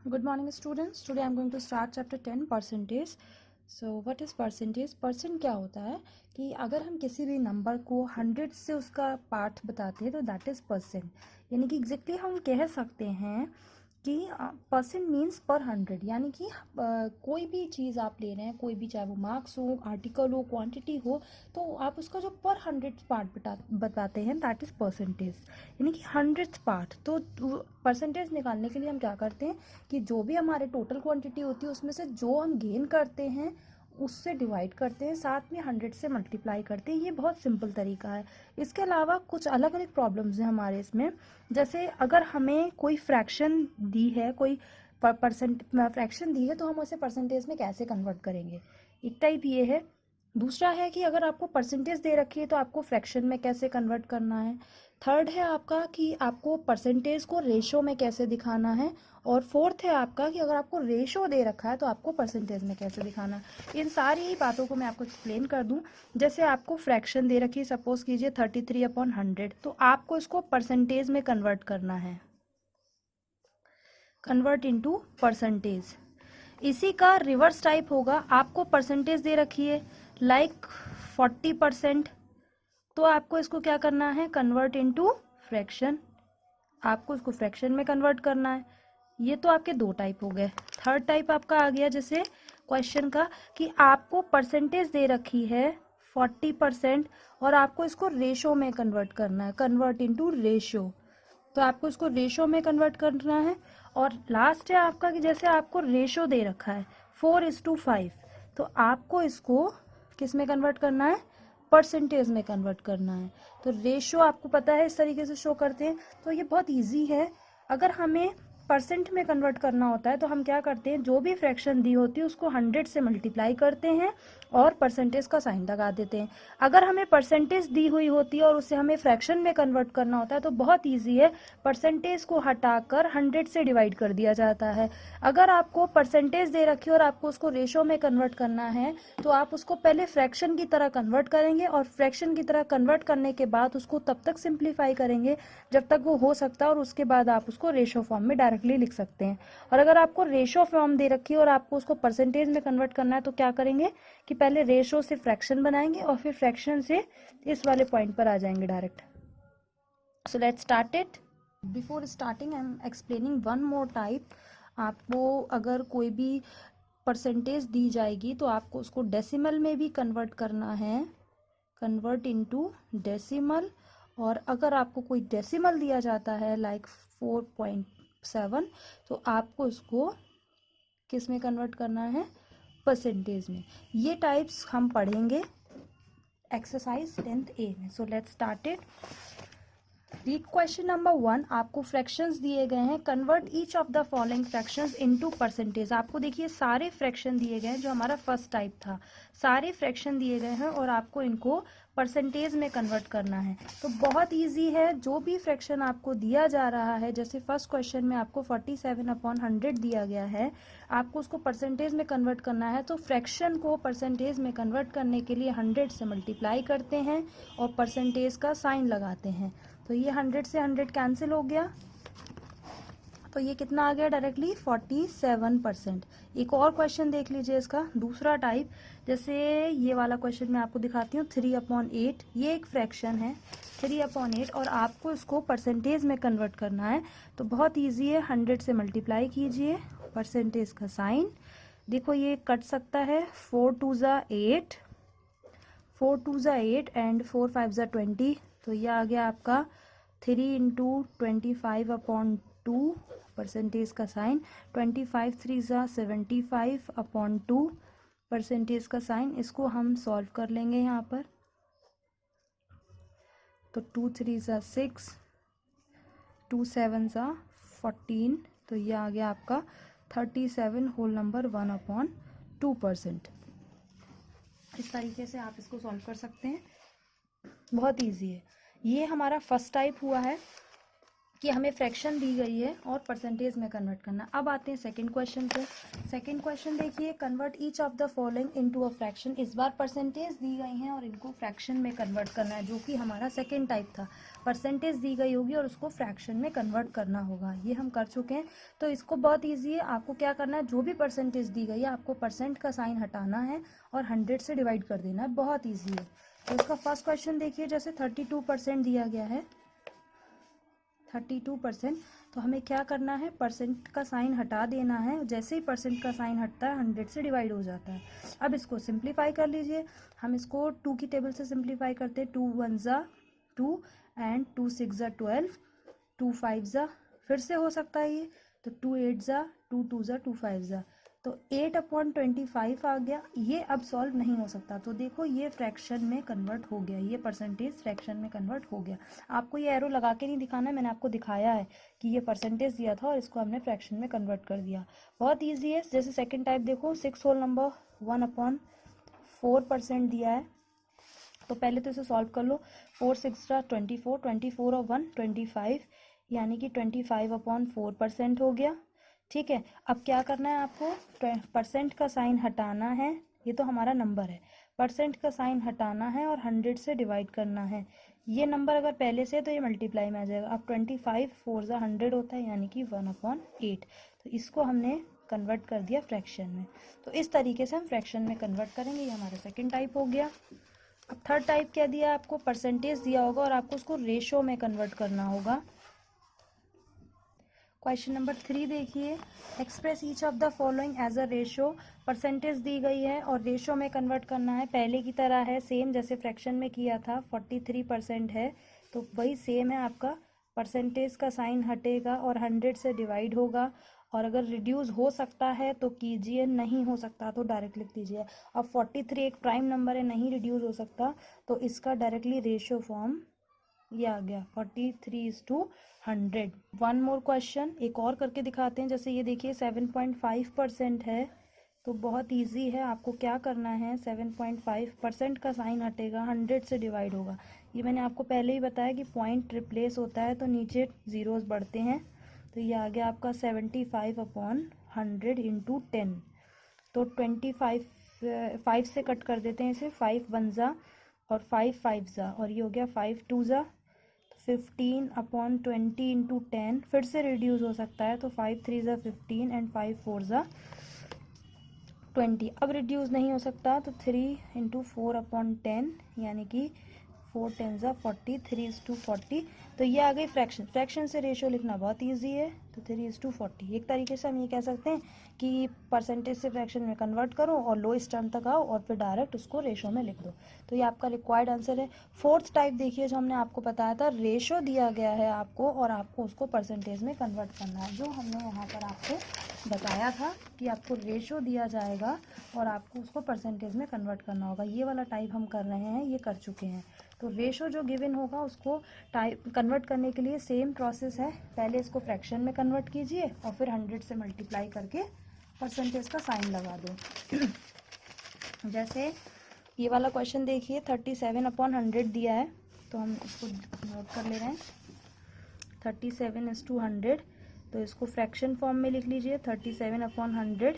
Good morning students. Today I am going to start chapter 10 percentage. So what is percentage? Percent क्या होता है कि अगर हम किसी भी नंबर को 100 से उसका पार्ट बताते हैं तो दैट इज़ परसेंट। यानी कि एग्जैक्टली हम कह सकते हैं कि परसेंट मीन्स पर 100। यानी कि कोई भी चीज़ आप ले रहे हैं, कोई भी, चाहे वो मार्क्स हो, आर्टिकल हो, क्वांटिटी हो, तो आप उसका जो पर 100 पार्ट बताते हैं दैट इज़ परसेंटेज। यानी कि 100th पार्ट। तो परसेंटेज निकालने के लिए हम क्या करते हैं कि जो भी हमारे टोटल क्वांटिटी होती है उसमें से जो हम गेन करते हैं उससे डिवाइड करते हैं, साथ में 100 से मल्टीप्लाई करते हैं। ये बहुत सिंपल तरीका है। इसके अलावा कुछ अलग अलग प्रॉब्लम्स हैं हमारे इसमें। जैसे अगर हमें कोई फ्रैक्शन दी है, कोई परसेंट फ्रैक्शन दी है, तो हम उसे परसेंटेज में कैसे कन्वर्ट करेंगे। एक टाइप ये है। दूसरा है कि अगर आपको परसेंटेज दे रखी है तो आपको फ्रैक्शन में कैसे कन्वर्ट करना है। थर्ड है आपका कि आपको परसेंटेज को रेशो में कैसे दिखाना है। और फोर्थ है आपका कि अगर आपको रेशो दे रखा है तो आपको परसेंटेज में कैसे दिखाना है। इन सारी बातों को मैं आपको एक्सप्लेन कर दूं। जैसे आपको फ्रैक्शन दे रखी है, सपोज कीजिए 33/100, तो आपको इसको परसेंटेज में कन्वर्ट करना है, कन्वर्ट इनटू परसेंटेज। इसी का रिवर्स टाइप होगा, आपको परसेंटेज दे रखी है लाइक 40%, तो आपको इसको क्या करना है, कन्वर्ट इनटू फ्रैक्शन। आपको इसको फ्रैक्शन में कन्वर्ट करना है। ये तो आपके दो टाइप हो गए। थर्ड टाइप आपका आ गया जैसे क्वेश्चन का कि आपको परसेंटेज दे रखी है 40% और आपको इसको रेशो में कन्वर्ट करना है, कन्वर्ट इनटू रेशो। तो आपको इसको रेशो में कन्वर्ट करना है। और लास्ट है आपका कि जैसे आपको रेशो दे रखा है 4:5, तो आपको इसको किस में कन्वर्ट करना है, परसेंटेज में कन्वर्ट करना है। तो रेशो आपको पता है इस तरीके से शो करते हैं। तो ये बहुत इजी है। अगर हमें परसेंट में कन्वर्ट करना होता है तो हम क्या करते हैं, जो भी फ्रैक्शन दी होती है उसको 100 से मल्टीप्लाई करते हैं और परसेंटेज का साइन लगा देते हैं। अगर हमें परसेंटेज दी हुई होती है और उसे हमें फ्रैक्शन में कन्वर्ट करना होता है तो बहुत ईजी है, परसेंटेज को हटाकर 100 से डिवाइड कर दिया जाता है। अगर आपको परसेंटेज दे रखी है और आपको उसको रेशो में कन्वर्ट करना है तो आप उसको पहले फ्रैक्शन की तरह कन्वर्ट करेंगे और फ्रैक्शन की तरह कन्वर्ट करने के बाद उसको तब तक सिंप्लीफाई करेंगे जब तक वो हो सकता है, और उसके बाद आप उसको रेशो फॉर्म में डायरेक्टली लिख सकते हैं। और अगर आपको रेशो फॉर्म दे रखी है और आपको उसको परसेंटेज में कन्वर्ट करना है तो क्या करेंगे कि पहले रेशो से फ्रैक्शन बनाएंगे और फिर फ्रैक्शन से इस वाले पॉइंट पर आ जाएंगे direct. So let's start it. Before starting I am explaining one more type. आपको अगर कोई भी परसेंटेज दी जाएगी तो आपको उसको डेसिमल में भी कन्वर्ट करना है, कन्वर्ट इनटू डेसिमल। और अगर आपको कोई डेसिमल दिया जाता है लाइक 4.7, तो आपको उसको किस में कन्वर्ट करना है, परसेंटेज में। ये टाइप्स हम पढ़ेंगे एक्सरसाइज 10th A में। So let's start it. Read question number 1। आपको फ्रैक्शंस दिए गए हैं, convert each of the following fractions into percentage. आपको देखिए सारे फ्रैक्शन दिए गए हैं, जो हमारा फर्स्ट टाइप था, सारे फ्रैक्शन दिए गए हैं और आपको इनको परसेंटेज में कन्वर्ट करना है। तो बहुत इजी है, जो भी फ्रैक्शन आपको दिया जा रहा है, जैसे फर्स्ट क्वेश्चन में आपको 47/100 दिया गया है, आपको उसको परसेंटेज में कन्वर्ट करना है। तो फ्रैक्शन को परसेंटेज में कन्वर्ट करने के लिए 100 से मल्टीप्लाई करते हैं और परसेंटेज का साइन लगाते हैं। तो ये 100 से 100 कैंसिल हो गया, तो ये कितना आ गया डायरेक्टली, 47%। एक और क्वेश्चन देख लीजिए इसका दूसरा टाइप। जैसे ये वाला क्वेश्चन मैं आपको दिखाती हूँ, 3/8। ये एक फ्रैक्शन है 3/8 और आपको इसको परसेंटेज में कन्वर्ट करना है। तो बहुत ईजी है, 100 से मल्टीप्लाई कीजिए, परसेंटेज का साइन। देखो ये कट सकता है, 4×2 = 8, 4×2 = 8 एंड 4×5 = 20। तो ये आ गया आपका 3×25/2, परसेंटेज का साइन। 25×3 = 75/2, परसेंटेज का साइन। इसको हम सॉल्व कर लेंगे यहाँ पर। तो 2×3 = 6, 2×7 = 14। तो ये आ गया आपका 37/1/2%। इस तरीके से आप इसको सॉल्व कर सकते हैं, बहुत इजी है। ये हमारा फर्स्ट टाइप हुआ है कि हमें फ्रैक्शन दी गई है और परसेंटेज में कन्वर्ट करना। अब आते हैं सेकंड क्वेश्चन पे। सेकंड क्वेश्चन देखिए, convert each of the following into a fraction. इस बार परसेंटेज दी गई हैं और इनको फ्रैक्शन में कन्वर्ट करना है, जो कि हमारा सेकंड टाइप था। परसेंटेज दी गई होगी और उसको फ्रैक्शन में कन्वर्ट करना होगा, ये हम कर चुके हैं। तो इसको बहुत ईजी है, आपको क्या करना है, जो भी परसेंटेज दी गई है आपको परसेंट का साइन हटाना है और 100 से डिवाइड कर देना है, बहुत ईजी है। तो इसका फर्स्ट क्वेश्चन देखिए, जैसे 32% दिया गया है, 32%, तो हमें क्या करना है, परसेंट का साइन हटा देना है। जैसे ही परसेंट का साइन हटता है 100 से डिवाइड हो जाता है। अब इसको सिंप्लीफाई कर लीजिए। हम इसको 2 की टेबल से सिंप्लीफाई करते हैं। 2 1 ज़ा 2 एंड 2 6 ज़ा 12, 2 5 ज़ा, फिर से हो सकता है ये, तो 2 8 ज़ा 2 2 ज़ा 2 5 ज़ा, तो 8/25 आ गया। ये अब सॉल्व नहीं हो सकता, तो देखो ये फ्रैक्शन में कन्वर्ट हो गया, ये परसेंटेज फ्रैक्शन में कन्वर्ट हो गया। आपको ये एरो लगा के नहीं दिखाना है, मैंने आपको दिखाया है कि ये परसेंटेज दिया था और इसको हमने फ्रैक्शन में कन्वर्ट कर दिया। बहुत ईजी है। जैसे सेकेंड टाइप देखो, 6 होल नंबर 1/4% दिया है, तो पहले तो इसे सॉल्व कर लो। 4 6 24, 24 और 1 25, यानी कि 25/4% हो गया। ठीक है, अब क्या करना है आपको, परसेंट का साइन हटाना है, ये तो हमारा नंबर है, परसेंट का साइन हटाना है और 100 से डिवाइड करना है। ये नंबर अगर पहले से है तो ये मल्टीप्लाई में आ जाएगा। अब 25 4 ज़ा 100 होता है, यानी कि 1/8। तो इसको हमने कन्वर्ट कर दिया फ्रैक्शन में। तो इस तरीके से हम फ्रैक्शन में कन्वर्ट करेंगे। ये हमारा सेकेंड टाइप हो गया। अब थर्ड टाइप क्या दिया है आपको, परसेंटेज दिया होगा और आपको उसको रेशो में कन्वर्ट करना होगा। क्वेश्चन नंबर 3 देखिए, express each of the following as a ratio. Percentage दी गई है और रेशो में कन्वर्ट करना है। पहले की तरह है, सेम जैसे फ्रैक्शन में किया था। 43% है, तो वही सेम है आपका। परसेंटेज का साइन हटेगा और 100 से डिवाइड होगा। और अगर रिड्यूस हो सकता है तो कीजिए, नहीं हो सकता तो डायरेक्ट लिख दीजिए। अब 43 एक प्राइम नंबर है, नहीं रिड्यूस हो सकता, तो इसका डायरेक्टली रेशियो फॉर्म ये आ गया 43:100। वन मोर क्वेश्चन, एक और करके दिखाते हैं। जैसे ये देखिए 7.5% है, तो बहुत इजी है। आपको क्या करना है, 7.5% का साइन हटेगा, 100 से डिवाइड होगा। ये मैंने आपको पहले ही बताया कि पॉइंट रिप्लेस होता है तो नीचे जीरोस बढ़ते हैं। तो ये आ गया आपका 75/100 इंटू 10। तो 25 5 से कट कर देते हैं इसे, 5 1 ज़ा और 5 5 ज़ा, और ये हो गया 5 2 ज़ा, 15/20 इंटू 10। फिर से रिड्यूस हो सकता है, तो 5 3 ज़ा 15 एंड 5 4 ज़ा 20। अब रिड्यूस नहीं हो सकता, तो 3 इंटू 4/10, यानी कि 4 10 ज़ा 40, 3:40। तो ये आ गई फ्रैक्शन। फ्रैक्शन से रेशियो लिखना बहुत ईजी है, तो 3:40। एक तरीके से हम ये कह सकते हैं कि परसेंटेज से फ्रैक्शन में कन्वर्ट करो और लोएस्ट टर्म तक आओ और फिर डायरेक्ट उसको रेशो में लिख दो। तो ये आपका रिक्वायर्ड आंसर है। फोर्थ टाइप देखिए, जो हमने आपको बताया था, रेशो दिया गया है आपको और आपको उसको परसेंटेज में कन्वर्ट करना है। जो हमने यहाँ पर आपको बताया था कि आपको रेशो दिया जाएगा और आपको उसको परसेंटेज में कन्वर्ट करना होगा, ये वाला टाइप हम कर रहे हैं, ये कर चुके हैं। तो रेशो जो गिवन होगा उसको टाइप कन्वर्ट करने के लिए सेम प्रोसेस है। पहले इसको फ्रैक्शन में कन्वर्ट कीजिए और फिर 100 से मल्टीप्लाई करके परसेंटेज का साइन लगा दो। जैसे ये वाला क्वेश्चन देखिए, 37/100 दिया है, तो हम इसको नोट कर ले रहे हैं। 37:100, तो इसको फ्रैक्शन फॉर्म में लिख लीजिए। 37/100,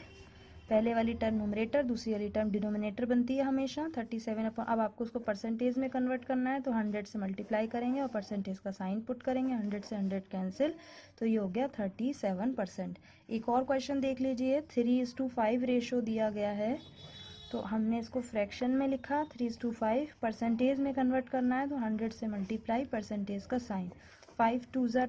पहले वाली टर्म न्यूमरेटर, दूसरी वाली टर्म डिनोमिनेटर बनती है हमेशा। 37 अब आपको उसको परसेंटेज में कन्वर्ट करना है, तो 100 से मल्टीप्लाई करेंगे और परसेंटेज का साइन पुट करेंगे। 100 से 100 कैंसिल, तो ये हो गया 37%। एक और क्वेश्चन देख लीजिए, 3:5 रेशो दिया गया है, तो हमने इसको फ्रैक्शन में लिखा 3:5। परसेंटेज में कन्वर्ट करना है, तो 100 से मल्टीप्लाई, परसेंटेज का साइन, 5 2 ज़ा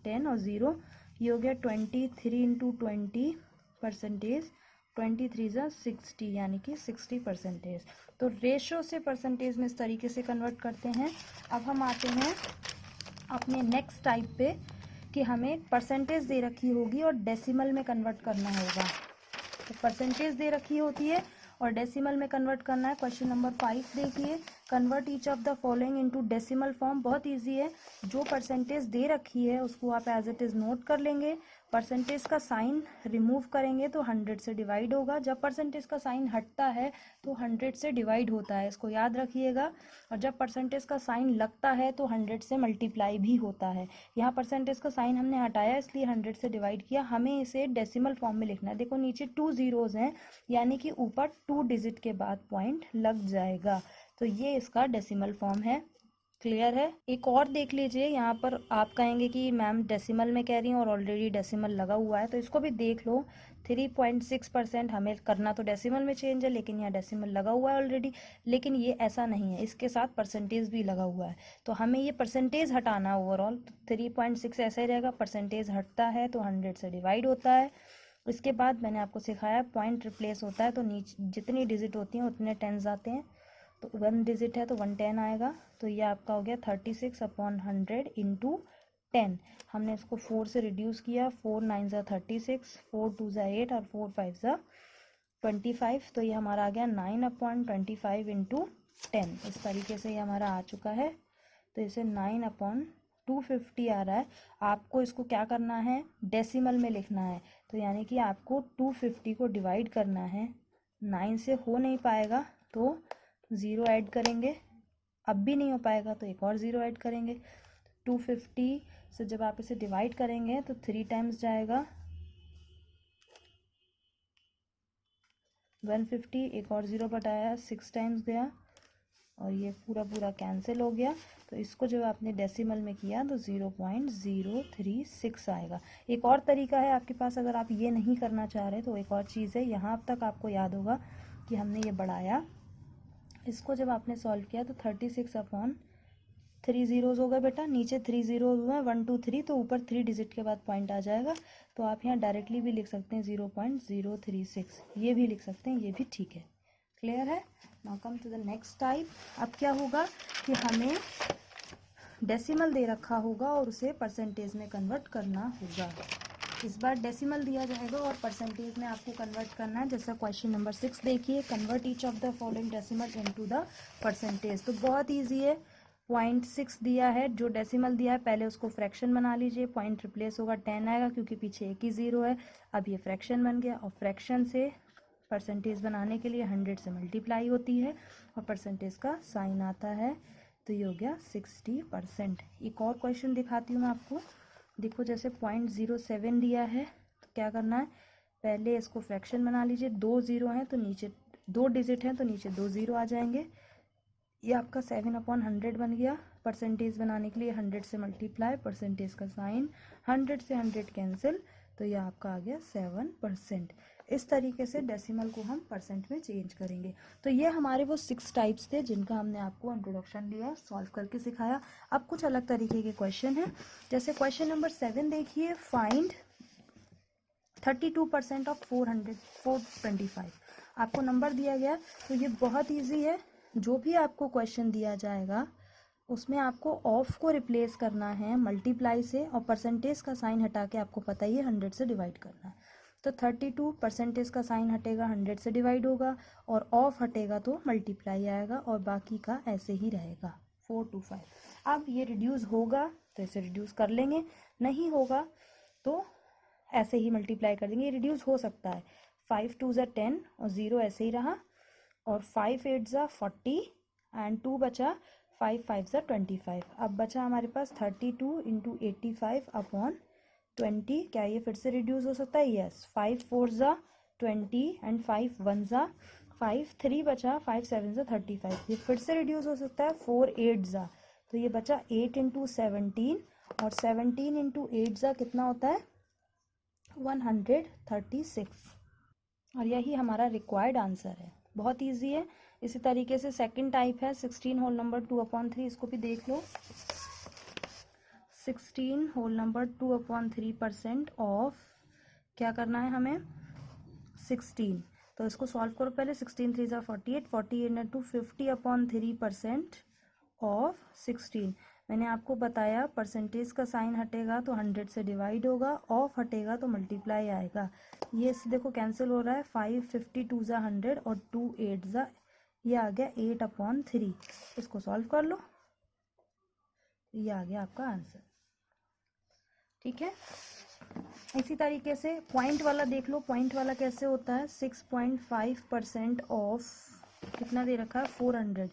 10 और 0, ये हो गया 23 इंटू 20 परसेंटेज, 23 ज़ा 60, यानी कि 60%। तो रेशो से परसेंटेज में इस तरीके से कन्वर्ट करते हैं। अब हम आते हैं अपने नेक्स्ट टाइप पे कि हमें परसेंटेज दे रखी होगी और डेसिमल में कन्वर्ट करना होगा। तो परसेंटेज दे रखी होती है और डेसिमल में कन्वर्ट करना है। क्वेश्चन नंबर 5 देखिए, convert each of the following into decimal form. बहुत इजी है, जो परसेंटेज दे रखी है उसको आप एज इट इज नोट कर लेंगे। परसेंटेज का साइन रिमूव करेंगे तो 100 से डिवाइड होगा। जब परसेंटेज का साइन हटता है तो 100 से डिवाइड होता है, इसको याद रखिएगा। और जब परसेंटेज का साइन लगता है तो 100 से मल्टीप्लाई भी होता है। यहाँ परसेंटेज का साइन हमने हटाया इसलिए 100 से डिवाइड किया। हमें इसे डेसिमल फॉर्म में लिखना है। देखो नीचे 2 जीरोज हैं, यानी कि ऊपर 2 डिजिट के बाद पॉइंट लग जाएगा, तो ये इसका डेसिमल फॉर्म है। क्लियर है। एक और देख लीजिए, यहाँ पर आप कहेंगे कि मैम डेसिमल में कह रही हूँ और ऑलरेडी डेसिमल लगा हुआ है, तो इसको भी देख लो। 3.6% हमें करना तो डेसिमल में चेंज है, लेकिन यहाँ डेसिमल लगा हुआ है ऑलरेडी। लेकिन ये ऐसा नहीं है, इसके साथ परसेंटेज भी लगा हुआ है, तो हमें ये परसेंटेज हटाना है ओवरऑल। तो 3.6 ऐसा ही रहेगा, परसेंटेज हटता है तो 100 से डिवाइड होता है। इसके बाद मैंने आपको सिखाया पॉइंट रिप्लेस होता है तो नीचे जितनी डिजिट होती हैं उतने टेंस आते हैं। तो 1 डिजिट है तो 110 आएगा, तो ये आपका हो गया 36/100 इंटू 10। हमने इसको 4 से रिड्यूस किया, 4 9 ज़ा 36, 4 2 ज़ा 8 और 4 5 ज़ा 25, तो ये हमारा आ गया 9/25 इंटू 10। इस तरीके से ये हमारा आ चुका है। तो इसे 9/250 आ रहा है। आपको इसको क्या करना है, डेसिमल में लिखना है। तो यानी कि आपको 250 को डिवाइड करना है। 9 से हो नहीं पाएगा तो 0 ऐड करेंगे, अब भी नहीं हो पाएगा तो एक और 0 ऐड करेंगे। 250 से जब आप इसे डिवाइड करेंगे तो 3 टाइम्स जाएगा 150, एक और 0 बटाया 6 टाइम्स गया और ये पूरा पूरा कैंसिल हो गया। तो इसको जब आपने डेसिमल में किया तो 0.036 आएगा। एक और तरीका है आपके पास, अगर आप ये नहीं करना चाह रहे तो एक और चीज़ है। यहाँ अब तक आपको याद होगा कि हमने ये बढ़ाया, इसको जब आपने सॉल्व किया तो 36/3 जीरोज हो गए बेटा, नीचे 3 जीरो हुए हैं 1 2 3, तो ऊपर 3 डिजिट के बाद पॉइंट आ जाएगा। तो आप यहाँ डायरेक्टली भी लिख सकते हैं 0.036, ये भी लिख सकते हैं, ये भी ठीक है। क्लियर है। Now come to the next type. अब क्या होगा कि हमें डेसिमल दे रखा होगा और उसे परसेंटेज में कन्वर्ट करना होगा। इस बार डेसिमल दिया जाएगा और परसेंटेज में आपको कन्वर्ट करना है। जैसा क्वेश्चन नंबर 6 देखिए, convert each of the following decimal into the percentage. तो बहुत इजी है। 0.6 दिया है, जो डेसिमल दिया है पहले उसको फ्रैक्शन बना लीजिए। पॉइंट रिप्लेस होगा 10 आएगा क्योंकि पीछे एक ही 0 है। अब ये फ्रैक्शन बन गया और फ्रैक्शन से परसेंटेज बनाने के लिए 100 से मल्टीप्लाई होती है और परसेंटेज का साइन आता है, तो ये हो गया 60%। एक और क्वेश्चन दिखाती हूँ मैं आपको। देखो जैसे 0.07 दिया है, तो क्या करना है, पहले इसको फ्रैक्शन बना लीजिए। 2 0 हैं तो नीचे 2 डिजिट हैं तो नीचे 2 0 आ जाएंगे। ये आपका 7/100 बन गया। परसेंटेज बनाने के लिए 100 से मल्टीप्लाई, परसेंटेज का साइन 100 से 100 कैंसिल, तो ये आपका आ गया 7%। इस तरीके से डेसिमल को हम परसेंट में चेंज करेंगे। तो ये हमारे वो 6 टाइप्स थे जिनका हमने आपको इंट्रोडक्शन दिया, सॉल्व करके सिखाया। अब कुछ अलग तरीके के क्वेश्चन हैं। जैसे क्वेश्चन नंबर 7 देखिए, फाइंड 32% ऑफ 425। आपको नंबर दिया गया, तो ये बहुत ईजी है। जो भी आपको क्वेश्चन दिया जाएगा उसमें आपको ऑफ को रिप्लेस करना है मल्टीप्लाई से, और परसेंटेज का साइन हटा के आपको पता ही है 100 से डिवाइड करना है। तो 32 परसेंटेज का साइन हटेगा 100 से डिवाइड होगा, और ऑफ हटेगा तो मल्टीप्लाई आएगा, और बाकी का ऐसे ही रहेगा 4 to 5। अब ये रिड्यूस होगा तो इसे रिड्यूस कर लेंगे, नहीं होगा तो ऐसे ही मल्टीप्लाई कर देंगे। ये रिड्यूस हो सकता है। 5 2 ज़ा 10 और 0 ऐसे ही रहा, और 5 8 ज़ा 40 एंड 2 बचा, 5 5 ज़ा 25। अब बचा हमारे पास 32 इंटू 85/20। क्या ये फिर से रिड्यूस हो सकता है? यस। 5 4 ज़ा 20 एंड 5 1 ज़ा 5, 3 बचा, 5 7 ज़ा 35। ये फिर से रिड्यूस हो सकता है 4 8 ज़ा, तो ये बचा 8 इंटू 17, और 17 इंटू 8 ज़ा कितना होता है? 136। और यही हमारा रिक्वायर्ड आंसर है। बहुत इजी है। इसी तरीके से सेकंड टाइप है 16 होल नंबर 2/3। इसको भी देख लो। 16 होल नंबर 2/3% ऑफ, क्या करना है हमें? 16। तो इसको सॉल्व करो पहले। 16 3 ज़ा 48, 48 इंटू 50/3% ऑफ 16। मैंने आपको बताया परसेंटेज का साइन हटेगा तो 100 से डिवाइड होगा, ऑफ हटेगा तो मल्टीप्लाई आएगा। ये देखो कैंसिल हो रहा है। 5 52 ज़ा 100 और 2 8 ज़ा ये आ गया 8/3। इसको सॉल्व कर लो, ये आ गया आपका आंसर। ठीक है, इसी तरीके से पॉइंट वाला देख लो। पॉइंट वाला कैसे होता है, 6.5% ऑफ कितना दे रखा है 400।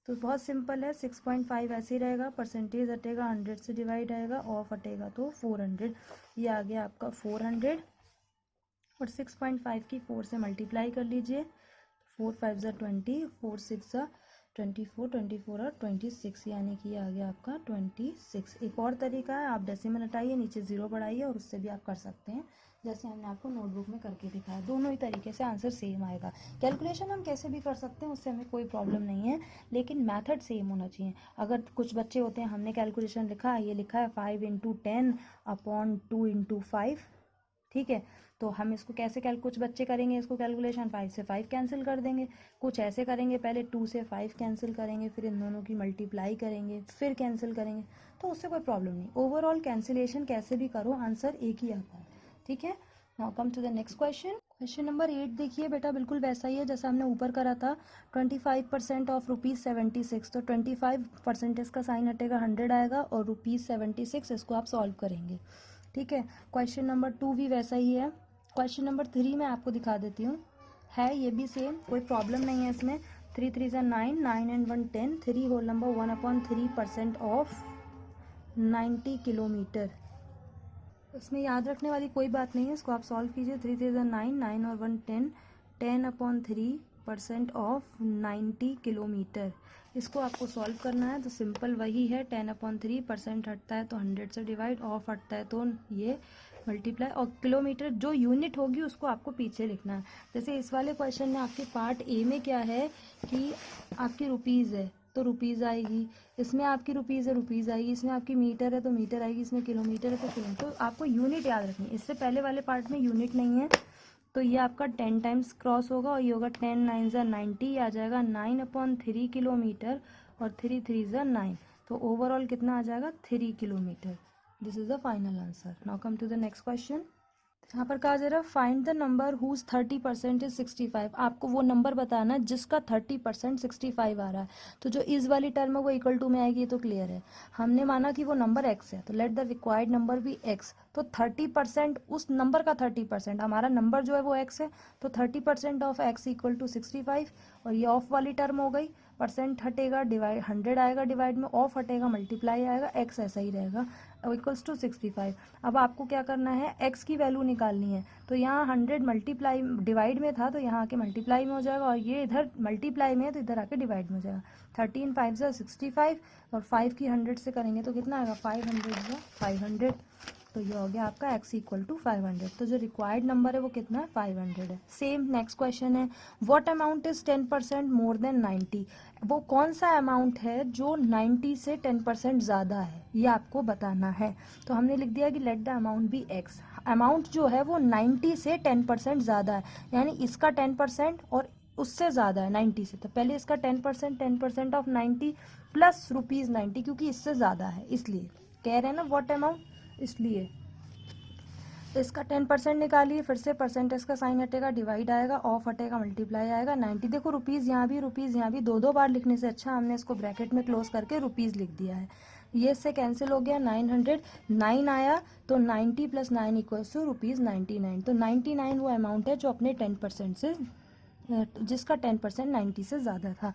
तो बहुत सिंपल है, 6.5 ऐसे ही रहेगा, परसेंटेज हटेगा 100 से डिवाइड आएगा, ऑफ हटेगा तो 400। ये आ गया आपका 400 और 6.5 की 4 से मल्टीप्लाई कर लीजिए। 4 5 ज़ा 20, 4 6 ज़ा 24, 24 और 26, यानी कि आ गया आपका 26। एक और तरीका है, आप डेसिमल हटाइए, नीचे जीरो बढ़ाइए और उससे भी आप कर सकते हैं, जैसे हमने आपको नोटबुक में करके दिखाया। दोनों ही तरीके से आंसर सेम आएगा। कैलकुलेशन हम कैसे भी कर सकते हैं, उससे हमें कोई प्रॉब्लम नहीं है, लेकिन मेथड सेम होना चाहिए। अगर कुछ बच्चे होते हैं, हमने कैलकुलेशन लिखा है, ये लिखा है 5 × 10/2 × 5, ठीक है, तो हम इसको कैसे कुछ बच्चे करेंगे इसको कैलकुलेशन 5 से 5 कैंसिल कर देंगे, कुछ ऐसे करेंगे, पहले 2 से 5 कैंसिल करेंगे, फिर इन दोनों की मल्टीप्लाई करेंगे, फिर कैंसिल करेंगे, तो उससे कोई प्रॉब्लम नहीं। ओवरऑल कैंसिलेशन कैसे भी करो आंसर एक ही आता है। ठीक है, now come to the next question. Question number 8 देखिए बेटा, बिल्कुल वैसा ही है जैसा हमने ऊपर करा था। 25% ऑफ ₹76, तो 25% का साइन हटेगा, 100 आएगा और ₹76, इसको आप सॉल्व करेंगे। ठीक है, क्वेश्चन नंबर 2 भी वैसा ही है। क्वेश्चन नंबर 3 मैं आपको दिखा देती हूँ, है ये भी सेम, कोई प्रॉब्लम नहीं है इसमें। 3 3 ज़ा 9, 9 and 1 10, 3 whole number 1/3% of 90 kilometre. इसमें याद रखने वाली कोई बात नहीं है, इसको आप सॉल्व कीजिए। 3 3 ज़ा 9, 9 और 1 10, 10/3% ऑफ 90 किलोमीटर। इसको आपको सॉल्व करना है, तो सिंपल वही है, 10/3% हटता है तो 100 से डिवाइड, ऑफ हटता है तो ये मल्टीप्लाई, और किलोमीटर जो यूनिट होगी उसको आपको पीछे लिखना है। जैसे इस वाले क्वेश्चन में आपके पार्ट ए में क्या है कि आपकी रुपीज़ है तो रुपीज़ आएगी, इसमें आपकी रुपीज़ है रुपीज़ आएगी, इसमें आपकी मीटर है तो मीटर आएगी, इसमें किलोमीटर है तो किलोमीटर। तो आपको यूनिट याद रखनी है, इससे पहले वाले पार्ट में यूनिट नहीं है, तो ये आपका 10 टाइम्स क्रॉस होगा और ये होगा 10 9 ज़ा 90, आ जाएगा 9/3 किलोमीटर और 3 3 ज़ा 9, तो ओवरऑल कितना आ जाएगा 3 kilometre. This is the final answer. Now come to the next question. यहाँ पर कहा जा रहा है find the number whose 30% is 65। आपको वो नंबर बताना है जिसका 30% 65 आ रहा है। तो जो इस वाली टर्म है वो इक्वल टू में आएगी, ये तो क्लियर है। हमने माना कि वो नंबर x है, तो लेट द रिक्वायर्ड नंबर भी x। तो 30% उस नंबर का 30%, हमारा नंबर जो है वो x है, तो 30% ऑफ x इक्वल टू 65, और ये ऑफ वाली टर्म हो गई, परसेंट हटेगा, डिवाइड 100 आएगा, डिवाइड में ऑफ हटेगा, मल्टीप्लाई आएगा, x ऐसा ही रहेगा, इक्वल्स टू 65। अब आपको क्या करना है, x की वैल्यू निकालनी है, तो यहाँ 100 मल्टीप्लाई डिवाइड में था तो यहाँ आके मल्टीप्लाई में हो जाएगा, और ये इधर मल्टीप्लाई में है तो इधर आके डिवाइड में हो जाएगा। 13 5 ज़ा 65 और 5 की 100 से करेंगे तो कितना आएगा 500 ज़ा 500, तो ये हो गया आपका x इक्वल टू 500। तो जो रिक्वायर्ड नंबर है वो कितना है 500 है। सेम नेक्स्ट क्वेश्चन है, what amount is 10% more than 90। वो कौन सा अमाउंट है जो 90 से 10% ज़्यादा है, ये आपको बताना है। तो हमने लिख दिया कि let the amount be x। Amount जो है वो 90 से 10% ज़्यादा है, यानी इसका 10% और उससे ज़्यादा है 90 से, तो पहले इसका 10% ऑफ 90 प्लस ₹90, क्योंकि इससे ज़्यादा है इसलिए कह रहे हैं ना व्हाट अमाउंट, इसलिए। तो इसका 10% निकालिए, फिर से परसेंटेज का साइन हटेगा, डिवाइड आएगा, ऑफ हटेगा, मल्टीप्लाई आएगा, 90। देखो रुपीज़ यहाँ भी, दो बार लिखने से अच्छा हमने इसको ब्रैकेट में क्लोज करके रुपीज़ लिख दिया है। ये इससे कैंसिल हो गया, 900 9 आया, तो 90 + 9 इक्वल्स टू ₹99। तो 99 वो अमाउंट है जो अपने 10% से, जिसका 10% 90 से ज़्यादा था।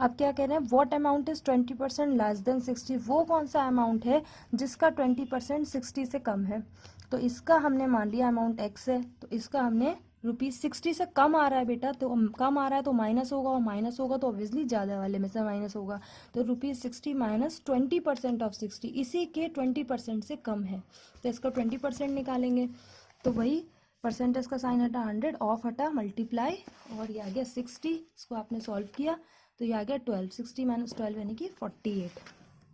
अब क्या कह रहे हैं, what amount is 20% less than 60। वो कौन सा अमाउंट है जिसका 20% 60 से कम है। तो इसका हमने मान लिया अमाउंट x है, तो इसका हमने ₹60 से कम आ रहा है बेटा, तो कम आ रहा है तो माइनस होगा, और माइनस होगा तो ऑब्वियसली ज़्यादा वाले में से माइनस होगा, तो ₹60 माइनस 20% ऑफ 60, इसी के 20% से कम है, तो इसका 20% निकालेंगे। तो वही परसेंटेज का साइन हटा, 100 ऑफ हटा, मल्टीप्लाई, और ये आ गया 60। इसको आपने सॉल्व किया तो ये आ गया 12, 60 - 12 यानी कि 48।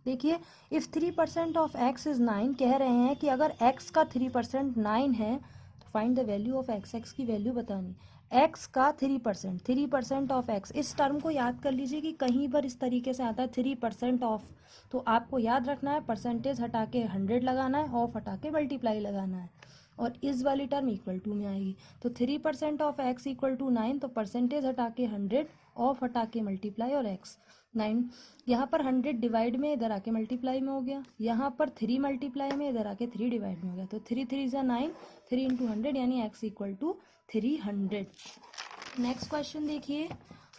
देखिए, इफ़ 3% ऑफ x इज़ 9, कह रहे हैं कि अगर x का 3% 9 है तो find the value of x। x की वैल्यू बतानी, x का 3% ऑफ x। इस टर्म को याद कर लीजिए कि कहीं पर इस तरीके से आता है 3% ऑफ, तो आपको याद रखना है परसेंटेज हटा के 100 लगाना है, ऑफ हटा के मल्टीप्लाई लगाना है। और इस वाली टर्म इक्वल टू में आएगी। तो 3% ऑफ x इक्वल टू 9, तो परसेंटेज हटा के 100, ऑफ हटा के मल्टीप्लाई और x 9, यहाँ पर 100 डिवाइड में, इधर आके मल्टीप्लाई में हो गया, यहाँ पर 3 मल्टीप्लाई में, इधर आके 3 डिवाइड में हो गया। तो 3 3 ज़ा 9, 3 इंटू 100 यानी x equal to 300। Next question देखिए,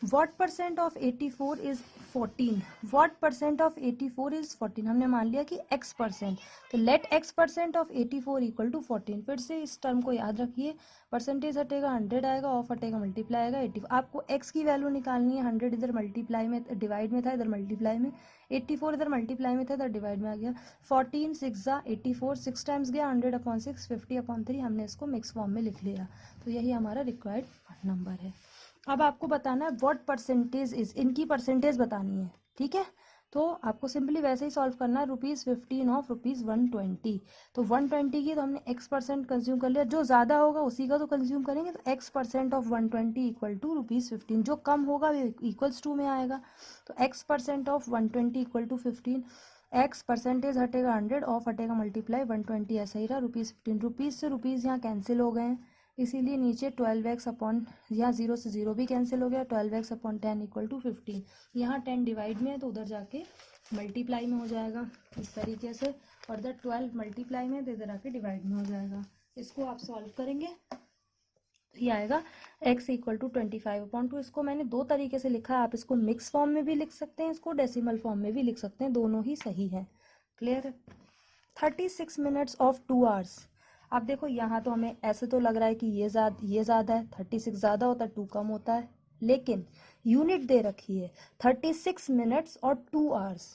what percent of 84 is 14, what percent of 84 is 14, हमने मान लिया कि x परसेंट, तो let x percent of 84 equal to 14। फिर से इस टर्म को याद रखिए, परसेंटेज हटेगा 100 आएगा, ऑफ हटेगा मल्टीप्लाई आएगा 80। आपको x की वैल्यू निकालनी है, 100 इधर मल्टीप्लाई में डिवाइड में था, इधर मल्टीप्लाई में, 84 इधर मल्टीप्लाई में था, इधर डिवाइड में आ गया। 14 6 ज़ा 84, 6 टाइम्स गया 100/6, 50/3, हमने इसको मिक्स फॉर्म में लिख लिया। तो यही हमारा रिक्वायर्ड नंबर है। अब आपको बताना है व्हाट परसेंटेज इज, इनकी परसेंटेज बतानी है, ठीक है। तो आपको सिंपली वैसे ही सॉल्व करना है, ₹15 ऑफ ₹120। तो 120 की तो हमने x% कंज्यूम कर लिया, जो ज़्यादा होगा उसी का तो कंज्यूम करेंगे। तो x% ऑफ 120 इक्वल टू ₹15, जो कम होगा वो इक्वल्स टू में आएगा। तो x% of 120 equal to 15, x percentage हटेगा 100, ऑफ हटेगा मल्टीप्लाई 120, ऐसा ही रहा ₹15। रुपीज़ से रुपीज़ यहाँ कैंसिल हो गए हैं, इसीलिए नीचे 12x अपॉन, यहाँ 0 से 0 भी कैंसिल हो गया, 12x अपॉन 10 इक्वल टू 15। यहाँ 10 डिवाइड में है तो उधर जाके मल्टीप्लाई में हो जाएगा इस तरीके से, और इधर 12 मल्टीप्लाई में तो इधर आके डिवाइड में हो जाएगा। इसको आप सॉल्व करेंगे तो ये आएगा x इक्वल टू 25/2। इसको मैंने दो तरीके से लिखा है, आप इसको मिक्स फॉर्म में भी लिख सकते हैं, इसको डेसिमल फॉर्म में भी लिख सकते हैं, दोनों ही सही है। क्लियर है। 36 मिनट्स ऑफ 2 आवर्स। अब देखो यहाँ तो हमें ऐसे तो लग रहा है कि ये ज़्यादा है, 36 ज़्यादा होता है 2 कम होता है, लेकिन यूनिट दे रखी है 36 मिनट्स और 2 आवर्स।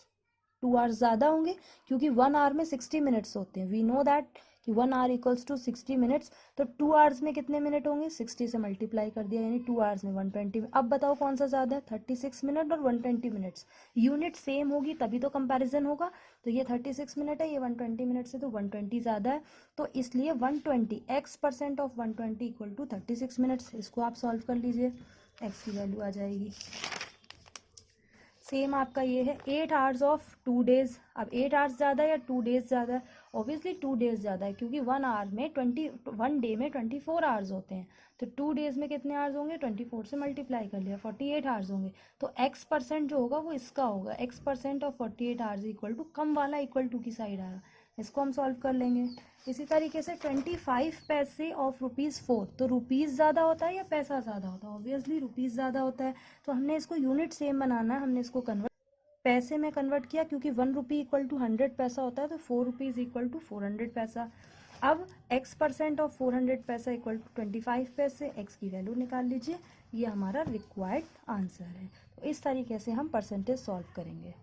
2 आवर्स ज़्यादा होंगे क्योंकि 1 आवर में 60 मिनट्स होते हैं, वी नो दैट कि 1 आवर इक्वल्स टू 60 मिनट्स। तो 2 आवर्स में कितने मिनट होंगे, 60 से मल्टीप्लाई कर दिया, यानी 2 आवर्स में 120। अब बताओ कौन सा ज़्यादा है, 36 मिनट और 120 मिनट्स। यूनिट सेम होगी तभी तो कंपैरिजन होगा। तो ये 36 मिनट है, ये 120 मिनट से, तो 120 ज़्यादा है, तो इसलिए 120 x% of 120 equal to 36 minutes. इसको आप सॉल्व कर लीजिए, x की वैल्यू आ जाएगी। सेम आपका ये है 8 आवर्स ऑफ 2 डेज। अब 8 आवर्स ज़्यादा है या 2 डेज ज़्यादा है, ऑब्वियसली 2 डेज ज़्यादा है, क्योंकि 1 आवर में 1 डे में 24 आवर्स होते हैं। तो 2 डेज में कितने आवर्स होंगे, 24 से मल्टीप्लाई कर लिया, 48 आवर्स होंगे। तो x% जो होगा वो इसका होगा, x% of 48 hours equal to, कम वाला इक्वल टू की साइड आया, इसको हम सॉल्व कर लेंगे। इसी तरीके से 25 पैसे ऑफ ₹4, तो रुपीज़ ज़्यादा होता है या पैसा ज़्यादा होता है, ऑब्वियसली रुपीज़ ज़्यादा होता है। तो हमने इसको यूनिट सेम बनाना है, हमने इसको कन्वर्ट पैसे में कन्वर्ट किया, क्योंकि 1 रुपी इक्वल टू 100 पैसा होता है, तो 4 रुपीज़ इक्वल टू 400 पैसा। अब x% ऑफ 400 पैसा इक्वल टू 25 पैसे, x की वैल्यू निकाल लीजिए, ये हमारा रिक्वायर्ड आंसर है। तो इस तरीके से हम परसेंटेज सॉल्व करेंगे।